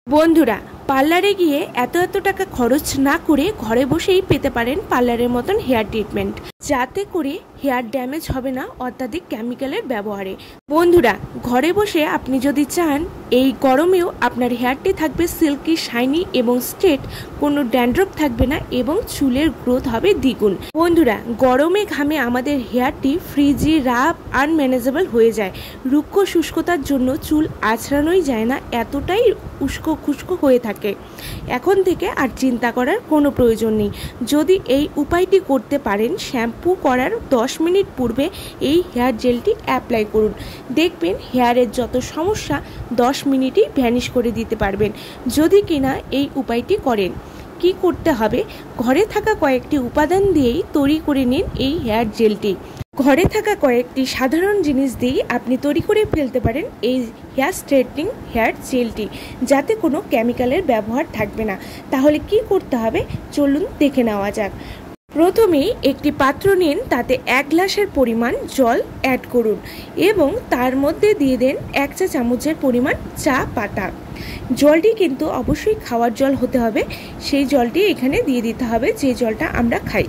বন্ধুরা, পার্লারে গিয়ে এত টাকা খরচ না করে ঘরে বসেই পেতে পারেন পার্লারের মতন হেয়ার ট্রিটমেন্ট, যাতে করে হেয়ার ড্যামেজ হবে না অত্যাধিক কেমিক্যালের ব্যবহারে। বন্ধুরা, ঘরে বসে আপনি যদি চান এই গরমেও আপনার হেয়ারটি থাকবে সিল্কি, শাইনি এবং স্ট্রেট, কোনো ড্যান্ড্রফ থাকবে না এবং চুলের গ্রোথ হবে দ্বিগুণ। বন্ধুরা, গরমে ঘামে আমাদের হেয়ারটি ফ্রিজি, রাফ, আনম্যানেজেবল হয়ে যায়। রুক্ষ শুষ্কতার জন্য চুল আঁচড়ানোই যায় না, এতটাই উস্কো খুস্কো হয়ে থাকে। এখন থেকে আর চিন্তা করার কোনো প্রয়োজন নেই। যদি এই উপায়টি করতে পারেন, শ্যাম্পু করার 10 মিনিট পূর্বে এই হেয়ার জেলটি অ্যাপ্লাই করুন। দেখবেন হেয়ারের যত সমস্যা 10 মিনিটেই ভ্যানিশ করে দিতে পারবেন, যদি কিনা এই উপায়টি করেন। কি করতে হবে? ঘরে থাকা কয়েকটি উপাদান দিয়েই তৈরি করে নিন এই হেয়ার জেলটি। ঘরে থাকা কয়েকটি সাধারণ জিনিস দিয়েই আপনি তৈরি করে ফেলতে পারেন এই হেয়ার স্ট্রেটনিং হেয়ার জেলটি, যাতে কোনো কেমিক্যালের ব্যবহার থাকবে না। তাহলে কি করতে হবে চলুন দেখে নেওয়া যাক। প্রথমেই একটি পাত্র নিন, তাতে 1 গ্লাসের পরিমাণ জল অ্যাড করুন এবং তার মধ্যে দিয়ে দেন 1 চা চামচের পরিমাণ চা পাতা। জলটি কিন্তু অবশ্যই খাওয়ার জল হতে হবে, সেই জলটি এখানে দিয়ে দিতে হবে যে জলটা আমরা খাই।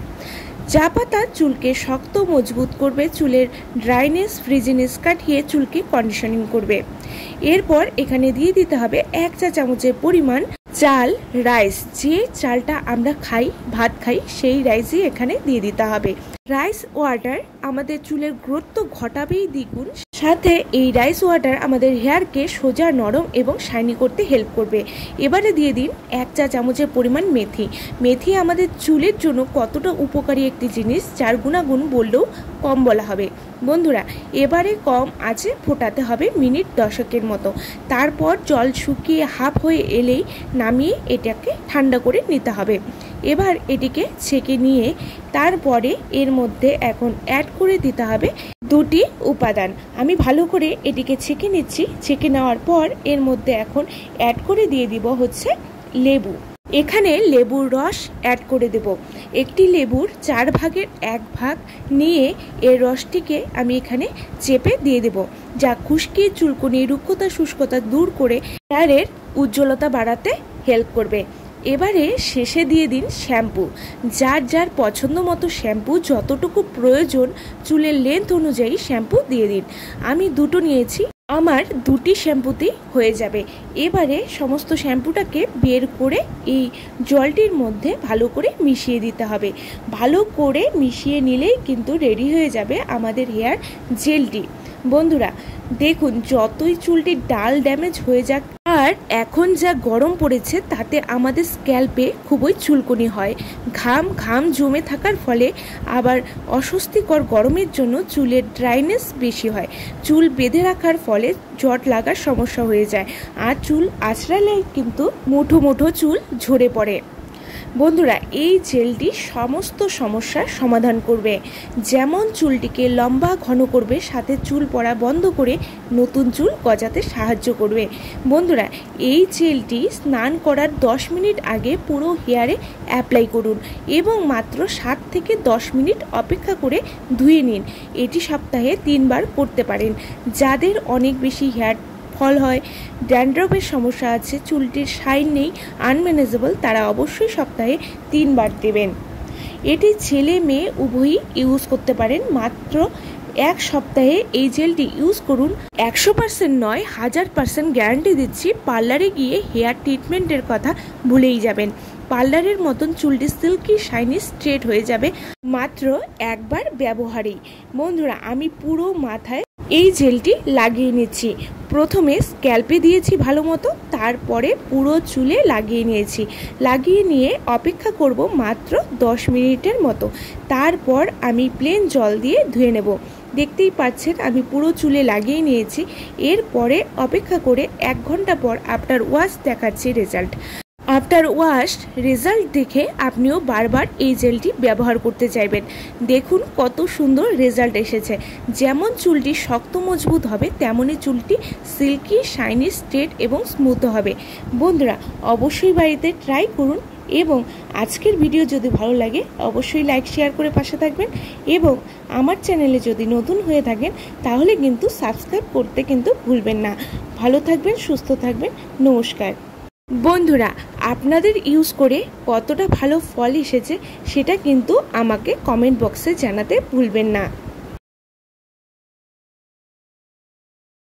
চা পাতা চুলকে শক্ত মজবুত করবে, চুলের ড্রাইনেস, ফ্রিজিনেস কাটিয়ে চুলকে কন্ডিশনিং করবে। এরপর এখানে দিয়ে দিতে হবে 1 চা চামচের পরিমাণ চাল, রাইস। যে চালটা আমরা খাই, ভাত খাই, সেই রাইসই এখানে দিয়ে দিতে হবে। রাইস ওয়াটার আমাদের চুলের গ্রোথ তো ঘটাবেই দ্বিগুণ, সাথে এই রাইস ওয়াটার আমাদের হেয়ারকে সোজা, নরম এবং শাইনি করতে হেল্প করবে। এবারে দিয়ে দিন 1 চা চামচের পরিমাণ মেথি। মেথি আমাদের চুলের জন্য কতটা উপকারী একটি জিনিস, যার গুণাগুণ বললেও কম বলা হবে। বন্ধুরা, এবারে কম আঁচে ফোটাতে হবে মিনিট 10 মতো। তারপর জল শুকিয়ে হাফ হয়ে এলেই নামিয়ে এটাকে ঠান্ডা করে নিতে হবে। এবার এটিকে ছেঁকে নিয়ে তারপরে এর মধ্যে এখন অ্যাড করে দিতে হবে 2টি উপাদান। আমি ভালো করে এটিকে ছেঁকে নিচ্ছি। ছেঁকে নেওয়ার পর এর মধ্যে এখন অ্যাড করে দিয়ে দিব হচ্ছে লেবু। এখানে লেবুর রস অ্যাড করে দেব। একটি লেবুর 4 ভাগের 1 ভাগ নিয়ে এর রসটিকে আমি এখানে চেপে দিয়ে দেব, যা খুশকি, চুলকুনি, রুক্ষতা, শুষ্কতা দূর করে হেয়ারের উজ্জ্বলতা বাড়াতে হেল্প করবে। এবারে শেষে দিয়ে দিন শ্যাম্পু। যার যার পছন্দ মতো শ্যাম্পু, যতটুকু প্রয়োজন চুলের লেন্থ অনুযায়ী শ্যাম্পু দিয়ে দিন। আমি 2টো নিয়েছি, আমার 2টি শ্যাম্পুতেই হয়ে যাবে। এবারে সমস্ত শ্যাম্পুটাকে বের করে এই জলটির মধ্যে ভালো করে মিশিয়ে দিতে হবে। ভালো করে মিশিয়ে নিলেই কিন্তু রেডি হয়ে যাবে আমাদের হেয়ার জেলটি। বন্ধুরা, দেখুন যতই চুলটি ডাল ড্যামেজ হয়ে যাক, আর এখন যা গরম পড়েছে তাতে আমাদের স্ক্যাল্পে খুবই চুলকুনি হয়। ঘাম জমে থাকার ফলে আবার অস্বস্তিকর গরমের জন্য চুলের ড্রাইনেস বেশি হয়। চুল বেঁধে রাখার ফলে জট লাগার সমস্যা হয়ে যায়, আর চুল আঁচড়ালে কিন্তু মুঠো মুঠো চুল ঝরে পড়ে। বন্ধুরা, এই জেলটি সমস্ত সমস্যার সমাধান করবে। যেমন চুলটিকে লম্বা ঘন করবে, সাথে চুল পড়া বন্ধ করে নতুন চুল গজাতে সাহায্য করবে। বন্ধুরা, এই জেলটি স্নান করার 10 মিনিট আগে পুরো হেয়ারে অ্যাপ্লাই করুন এবং মাত্র 7 থেকে 10 মিনিট অপেক্ষা করে ধুয়ে নিন। এটি সপ্তাহে 3 বার করতে পারেন। যাদের অনেক বেশি হেয়ার ফল হয়, ড্যান্ড্রফের সমস্যা আছে, চুলটির শাইন নেই, আনম্যানেজেবল, তারা অবশ্যই সপ্তাহে 3 বার দেবেন। এটি ছেলে মেয়ে উভয়ই ইউজ করতে পারেন। মাত্র 1 সপ্তাহে এই জেলটি ইউজ করুন। 100% নয়, 1000% গ্যারান্টি দিচ্ছি, পার্লারে গিয়ে হেয়ার ট্রিটমেন্টের কথা ভুলেই যাবেন। পার্লারের মতন চুলটি সিল্কি, শাইনি, স্ট্রেট হয়ে যাবে মাত্র একবার ব্যবহারেই। বন্ধুরা, আমি পুরো মাথায় এই জেলটি লাগিয়ে নিচ্ছি। প্রথমে স্ক্যাল্পে দিয়েছি ভালো মতো, তারপরে পুরো চুলে লাগিয়ে নিয়েছি। লাগিয়ে নিয়ে অপেক্ষা করব মাত্র 10 মিনিটের মতো। তারপর আমি প্লেন জল দিয়ে ধুয়ে নেব। দেখতেই পাচ্ছেন আমি পুরো চুলে লাগিয়ে নিয়েছি। এরপরে অপেক্ষা করে 1 ঘন্টা পর আফটার ওয়াশ দেখাচ্ছি রেজাল্ট। আফটার ওয়াশ রেজাল্ট দেখে আপনিও বারবার এই জেলটি ব্যবহার করতে চাইবেন। দেখুন কত সুন্দর রেজাল্ট এসেছে। যেমন চুলটি শক্ত মজবুত হবে, তেমনই চুলটি সিল্কি, শাইনি, স্ট্রেট এবং স্মুথ হবে। বন্ধুরা, অবশ্যই বাড়িতে ট্রাই করুন এবং আজকের ভিডিও যদি ভালো লাগে অবশ্যই লাইক, শেয়ার করে পাশে থাকবেন এবং আমার চ্যানেলে যদি নতুন হয়ে থাকেন তাহলে কিন্তু সাবস্ক্রাইব করতে কিন্তু ভুলবেন না। ভালো থাকবেন, সুস্থ থাকবেন। নমস্কার। বন্ধুরা, আপনাদের ইউজ করে কতটা ভালো ফল এসেছে সেটা কিন্তু আমাকে কমেন্ট বক্সে জানাতে ভুলবেন না।